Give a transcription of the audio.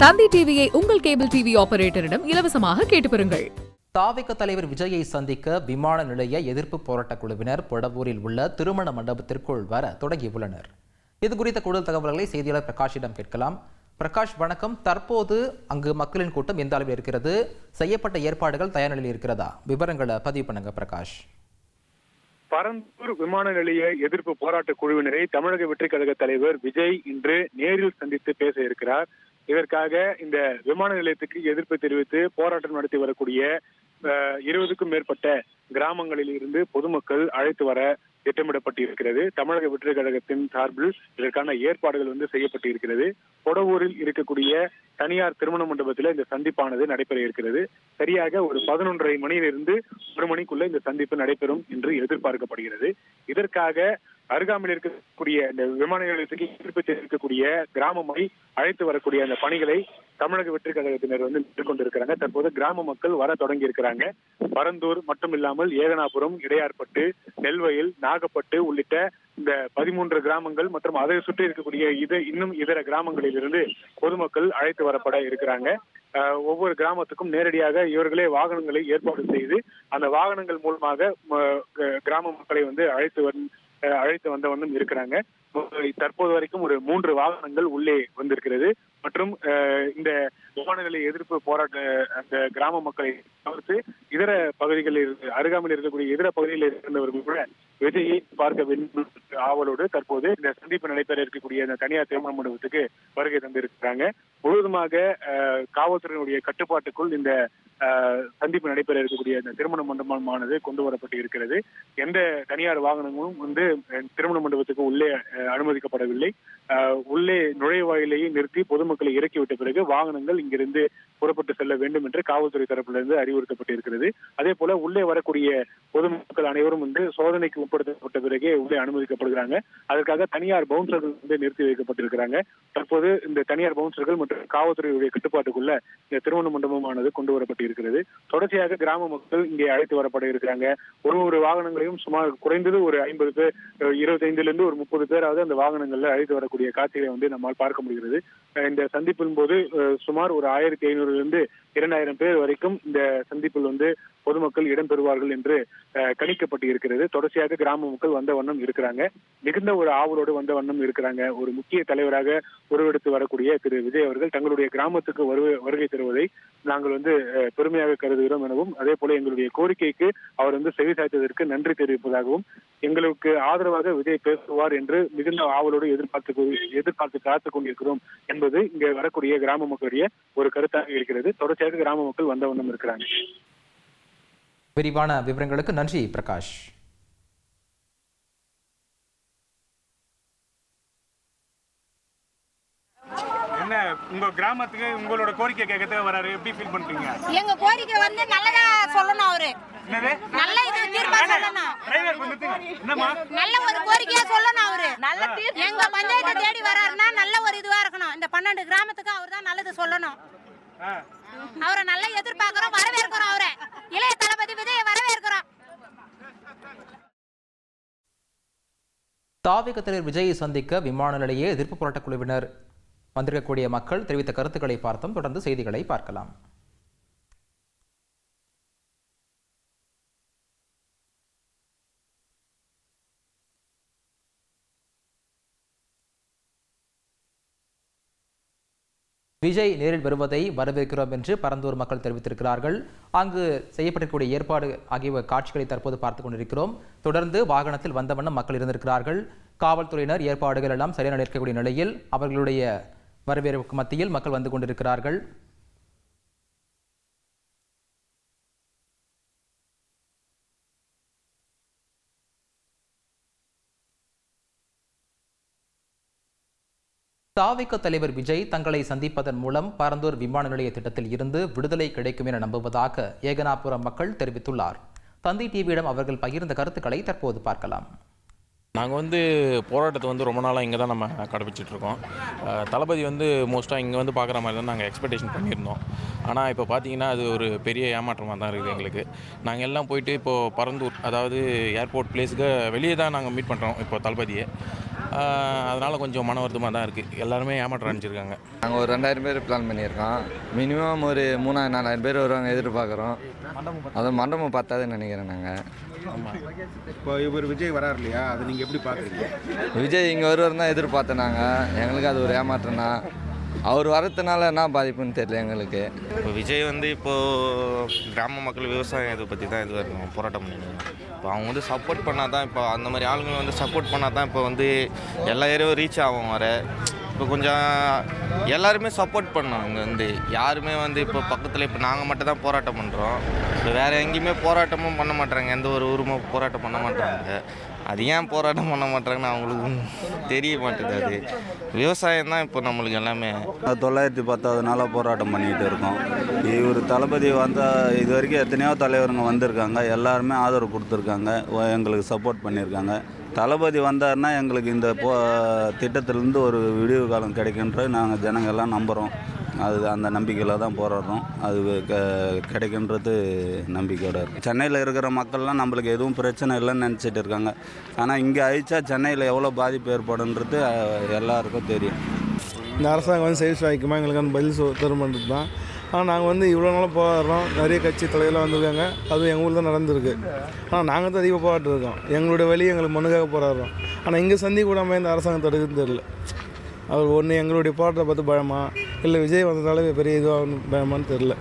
தந்தி டிவியை உங்கள் cable TV ஆபரேட்டரிடம் இலவசமாக கேட்டு பெறுங்கள். தாவிக தலைவர் விஜயை சந்திக்க விமான நிலைய எதிர்ப்பு போராட்டக் குழுவினர் பொடவூரில் உள்ள திருமண மண்டபத்திற்குள் வர தொடங்கியுள்ளனர். இது குறித்த கூடுதல் தகவல்களை செய்தியாளர் பிரகாஷிடம் கேட்கலாம். பிரகாஷ், வணக்கம். தற்போது அங்கு மக்களின் கூட்டம் எந்த அளவில் இருக்கிறது? செய்யப்பட்ட ஏற்பாடுகள் தயார் நிலையில் இருக்கிறதா? விவரங்களை பதிவு பண்ணுங்க பிரகாஷ். பரந்தூர் விமான நிலைய எதிர்ப்பு போராட்ட குழுவினரை தமிழக வெற்றிக் கழக தலைவர் விஜய் இன்று நேரில் சந்தித்து பேச இருக்கிறார். இதற்காக இந்த விமான நிலையத்துக்கு எதிர்ப்பு தெரிவித்து போராட்டம் நடத்தி வரக்கூடிய 20க்கும் மேற்பட்ட கிராமங்களில் இருந்து பொதுமக்கள் அழைத்து வர திட்டமிடப்பட்டு இருக்கிறது. தமிழக வெற்றிக் கழகத்தின் சார்பில் இதற்கான ஏற்பாடுகள் செய்யப்பட்டு இருக்கிறது. பொடவூரில் இருக்கக்கூடிய தனியார் திருமண மண்டபத்தில் இந்த சந்திப்பானது நடைபெற இருக்கிறது. சரியாக ஒரு 11:30 மணியிலிருந்து 1 மணிக்குள்ள இந்த சந்திப்பு நடைபெறும் என்று எதிர்பார்க்கப்படுகிறது. இதற்காக அருகாமையில் இருக்கக்கூடிய இந்த விமான நிலையத்துக்கு எதிர்ப்பு தெரிவிக்கக்கூடிய கிராமங்களை அழைத்து வரக்கூடிய அந்த பணிகளை தமிழக வெற்றிக் கழகத்தினர் மேற்கொண்டிருக்கிறாங்க. தற்போது கிராம மக்கள் வர தொடங்கி இருக்கிறாங்க. பரந்தூர் மட்டும் இல்லாமல் ஏகனாபுரம், இடையார்பட்டு, நெல்வயல், நாகப்பட்டு உள்ளிட்ட இந்த 13 கிராமங்கள் மற்றும் அதை சுற்றி இருக்கக்கூடிய இன்னும் இதர கிராமங்களில் இருந்து பொதுமக்கள் அழைத்து வரப்பட இருக்கிறாங்க. ஒவ்வொரு கிராமத்துக்கும் நேரடியாக இவர்களே வாகனங்களை ஏற்பாடு செய்து அந்த வாகனங்கள் மூலமாக கிராம மக்களை அழைத்து வந்த வண்ணம் இருக்கிறாங்க. தற்போது வரைக்கும் ஒரு 3 வாகனங்கள் உள்ளே வந்திருக்கிறது. மற்றும் இந்த விமான நிலைய எதிர்ப்பு போராட்ட அந்த கிராம மக்களை தவிர்த்து இதர பகுதிகளில் அருகாமையில் இருக்கக்கூடிய இதர பகுதிகளில் இருந்தவர்கள் கூட விஜயை பார்க்க வேண்டும் ஆவலோடு தற்போது இந்த சந்திப்பு நடைபெற இருக்கக்கூடிய இந்த தனியார் திருமண மண்டபத்துக்கு வருகை தந்திருக்கிறாங்க. முழுவதுமாக காவல்துறையினுடைய கட்டுப்பாட்டுக்குள் இந்த சந்திப்பு நடைபெற இருக்கக்கூடிய இந்த திருமண மண்டபமானது கொண்டு வரப்பட்டு இருக்கிறது. எந்த தனியார் வாகனங்களும் திருமண மண்டபத்துக்கு உள்ளே அனுமதிக்கப்படவில்லை. உள்ளே நுழைவாயிலேயே நிறுத்தி பொதுமக்களை இறக்கிவிட்ட பிறகு வாகனங்கள் இங்கிருந்து புறப்பட்டு செல்ல வேண்டும் என்று காவல்துறை தரப்பிலிருந்து அறிவுறுத்தப்பட்டிருக்கிறது. அதே போல உள்ளே வரக்கூடிய பொதுமக்கள் அனைவரும் சோதனைக்கு உட்படுத்தப்பட்ட பிறகே உள்ளே அனுமதிக்கப்படுகிறாங்க. அதற்காக தனியார் பவுன்சர்கள் நிறுத்தி வைக்கப்பட்டிருக்கிறாங்க. தற்போது இந்த தனியார் பவுன்சர்கள் மற்றும் காவல்துறையுடைய கட்டுப்பாட்டுக்குள்ள இந்த திருமண மண்டபமானது கொண்டு வரப்பட்டு இருக்கிறது. தொடர்ச்சியாக கிராம மக்கள் இங்கே அழைத்து வரப்பட இருக்கிறாங்க. ஒரு வாகனங்களையும் சுமார் குறைந்தது ஒரு 50 பேர், 25லிருந்து ஒரு 30 பேராவது அந்த வாகனங்கள்ல அழைத்து வரக்கூடிய காட்சிகளை நம்மால் பார்க்க முடிகிறது. இந்த சந்திப்பின் போது சுமார் ஒரு 1500லிருந்து 2000 பேர் வரைக்கும் இந்த சந்திப்பில் பொதுமக்கள் இடம்பெறுவார்கள் என்று கணிக்கப்பட்டு இருக்கிறது. தொடர்ச்சியாக கிராம மக்கள் வந்த வண்ணம் இருக்கிறாங்க. மிகுந்த ஒரு ஆவலோடு வந்த வண்ணம் இருக்கிறாங்க. ஒரு முக்கிய தலைவராக உருவெடுத்து வரக்கூடிய திரு விஜய் அவர்கள் தங்களுடைய கிராமத்துக்கு வருகை தருவதை நாங்கள் பெருமையாக கருதுகிறோம் எனவும், அதே போல எங்களுடைய கோரிக்கைக்கு அவர் செவி சாய்த்ததற்கு நன்றி தெரிவிப்பதாகவும், எங்களுக்கு ஆதரவாக விஜய் பேசுவார் என்று மிகுந்த ஆவலோடு எதிர்பார்த்து காத்துக் கொண்டிருக்கிறோம் என்பது இங்க வரக்கூடிய கிராம மக்களுடைய ஒரு கருத்தாக இருக்கிறது. தொடர்ச்சியாக கிராம மக்கள் வந்த வண்ணம் இருக்கிறாங்க. விரிவான விவரங்களுக்கு நன்றி பிரகாஷ். உங்க கிராமத்துக்கு உங்களோட கோரிக்கை கேட்கறதுக்கு வராரு, எப்படி ஃபீல் பண்றீங்க? எங்க கோரிக்கை நல்லதா சொல்லணும். அவரு நல்ல இது தீர்ப்பா சொல்லணும். நல்ல ஒரு கோரிக்கையா சொல்லணும். அவரு நல்ல தீர்ப்பு எங்க பஞ்சாயத்தை தேடி வராருன்னா நல்ல ஒரு இதுவா இருக்கணும். இந்த 12 கிராமத்துக்கு அவர் தான் நல்லது சொல்லணும். அவரை நல்லா எதிர்பார்க்கிறோம், வரவேற்கிறோம். அவரை இளைய தளபதி விஜயை வரவேற்கிறோம். தாவிக தலைவர் விஜயை சந்திக்க விமான நிலைய எதிர்ப்பு போராட்ட குழுவினர் வந்திருக்கக்கூடிய மக்கள் தெரிவித்த கருத்துக்களை பார்த்தோம். தொடர்ந்து செய்திகளை பார்க்கலாம். விஜய் நேரில் வருவதை வரவேற்கிறோம் என்று பரந்தூர் மக்கள் தெரிவித்திருக்கிறார்கள். அங்கு செய்யப்பட்டிருக்கக்கூடிய ஏற்பாடு ஆகிய காட்சிகளை தற்போது பார்த்துக் கொண்டிருக்கிறோம். தொடர்ந்து வாகனத்தில் வந்த வண்ணம் மக்கள் இருந்திருக்கிறார்கள். காவல்துறையினர் ஏற்பாடுகள் எல்லாம் சரியான இருக்கக்கூடிய நிலையில் அவர்களுடைய வரவேற்புக்கு மத்தியில் மக்கள் வந்து கொண்டிருக்கிறார்கள். தாவிக தலைவர் விஜய் தங்களை சந்திப்பதன் மூலம் பரந்தூர் விமான நிலைய திட்டத்தில் இருந்து விடுதலை கிடைக்கும் என நம்புவதாக ஏகனாபுரம் மக்கள் தெரிவித்துள்ளார். தந்தி டிவியிடம் அவர்கள் பகிர்ந்த கருத்துக்களை தற்போது பார்க்கலாம். நாங்கள் போராட்டத்தை ரொம்ப நாளாக இங்கே தான் நம்ம கடைப்பிடிச்சிட்ருக்கோம். தளபதி மோஸ்ட்டாக இங்கே பார்க்குற மாதிரி தான் நாங்கள் எக்ஸ்பெக்டேஷன் பண்ணியிருந்தோம். ஆனால் இப்போ பார்த்தீங்கன்னா அது ஒரு பெரிய ஏமாற்றமாக தான் இருக்குது எங்களுக்கு. நாங்கள் எல்லாம் போயிட்டு இப்போது பரந்தூர், அதாவது ஏர்போர்ட் பிளேஸுக்கு வெளியே தான் நாங்கள் மீட் பண்ணுறோம் இப்போ தளபதியை. அதனால் கொஞ்சம் மன வருத்தமாக தான் இருக்குது. எல்லாருமே ஏமாற்றம் அனுப்பிச்சிருக்காங்க. நாங்கள் ஒரு 2000 பேர் பிளான் பண்ணியிருக்கோம். மினிமம் ஒரு 3000-4000 பேர் வருவாங்க எதிர்பார்க்குறோம். அது மண்டபம் பத்தாதுன்னு நினைக்கிறேன் நாங்கள். ஆமாம். இப்போ இவர் விஜய் வரார் இல்லையா, அது நீங்கள் எப்படி பார்க்குறீங்க? விஜய் இங்கே வருவார் தான் எதிர்பார்த்தோம் நாங்கள். எங்களுக்கு அது ஒரு ஏமாற்றம் தான். அவர் வரதுனால என்ன பாதிப்புன்னு தெரியல எங்களுக்கு. இப்போ விஜய் வந்து இப்போது கிராம மக்கள் விவசாயம் இதை பற்றி தான் இது இருக்கும் போராட்டம் பண்ணிடுங்க. இப்போ அவங்க வந்து சப்போர்ட் பண்ணால் தான், இப்போ அந்த மாதிரி ஆளுங்களை வந்து சப்போர்ட் பண்ணால் தான் இப்போ வந்து எல்லா ஏரியாவும் ரீச் ஆகும். வர இப்போ கொஞ்சம் எல்லாருமே சப்போர்ட் பண்ணோம். இங்கே வந்து யாருமே வந்து இப்போ பக்கத்தில் இப்போ நாங்கள் மட்டும் தான் போராட்டம் பண்ணுறோம். இப்போ வேறு எங்கேயுமே போராட்டமும் பண்ண மாட்டாங்க. எந்த ஒரு ஊருமே போராட்டம் பண்ண மாட்டாங்க. அது ஏன் போராட்டம் பண்ண மாட்டாங்கன்னு அவங்களுக்கு தெரிய மாட்டேது. அது விவசாயம் தான் இப்போ நம்மளுக்கு எல்லாமே. 910வது நாளாக போராட்டம் பண்ணிகிட்டு இருக்கோம். இவர் தளபதி வந்தால் இது வரைக்கும் எத்தனையோ தலைவருங்க வந்திருக்காங்க. எல்லாருமே ஆதரவு கொடுத்துருக்காங்க, எங்களுக்கு சப்போர்ட் பண்ணியிருக்காங்க. தளபதி வந்தார்னா எங்களுக்கு இந்த திட்டத்திலேருந்து ஒரு விடிவு காலம் கிடைக்குன்றது நாங்கள் ஜனங்கள்லாம் நம்புகிறோம். அது அந்த நம்பிக்கையில் தான் போராடுறோம். அது கிடைக்குன்றது நம்பிக்கையோடு இருக்குது. சென்னையில் இருக்கிற மக்கள்லாம் நம்மளுக்கு எதுவும் பிரச்சனை இல்லைன்னு நினச்சிட்டு இருக்காங்க. ஆனால் இங்கே அழிச்சா சென்னையில் எவ்வளோ பாதிப்பு ஏற்படுன்றது எல்லாருக்கும் தெரியும். இந்த அரசாங்கம் வந்து சேல்ஸ் வாய்க்குமா எங்களுக்கு அந்த பதில் தருமன்றது தான். ஆனால் நாங்கள் வந்து இவ்வளோ நாளாக போராடுறோம். நிறைய கட்சி தலைவரெலாம் வந்திருக்காங்க. அதுவும் எங்கள் ஊரில் தான் நடந்திருக்கு. ஆனால் நாங்கள் தான் அதிகமாக போராட்டு இருக்கோம். எங்களுடைய வழி எங்களுக்கு மண்ணுக்காக போராடுறோம். ஆனால் இங்கே சந்திக்க கூடாமல் இந்த அரசாங்கம் தடுக்குதுன்னு தெரியல. அவர் ஒன்று எங்களுடைய போராட்டத்தை பார்த்து பயமா, இல்லை விஜய் வந்ததால பெரிய இதுவாக பயமான்னு தெரில.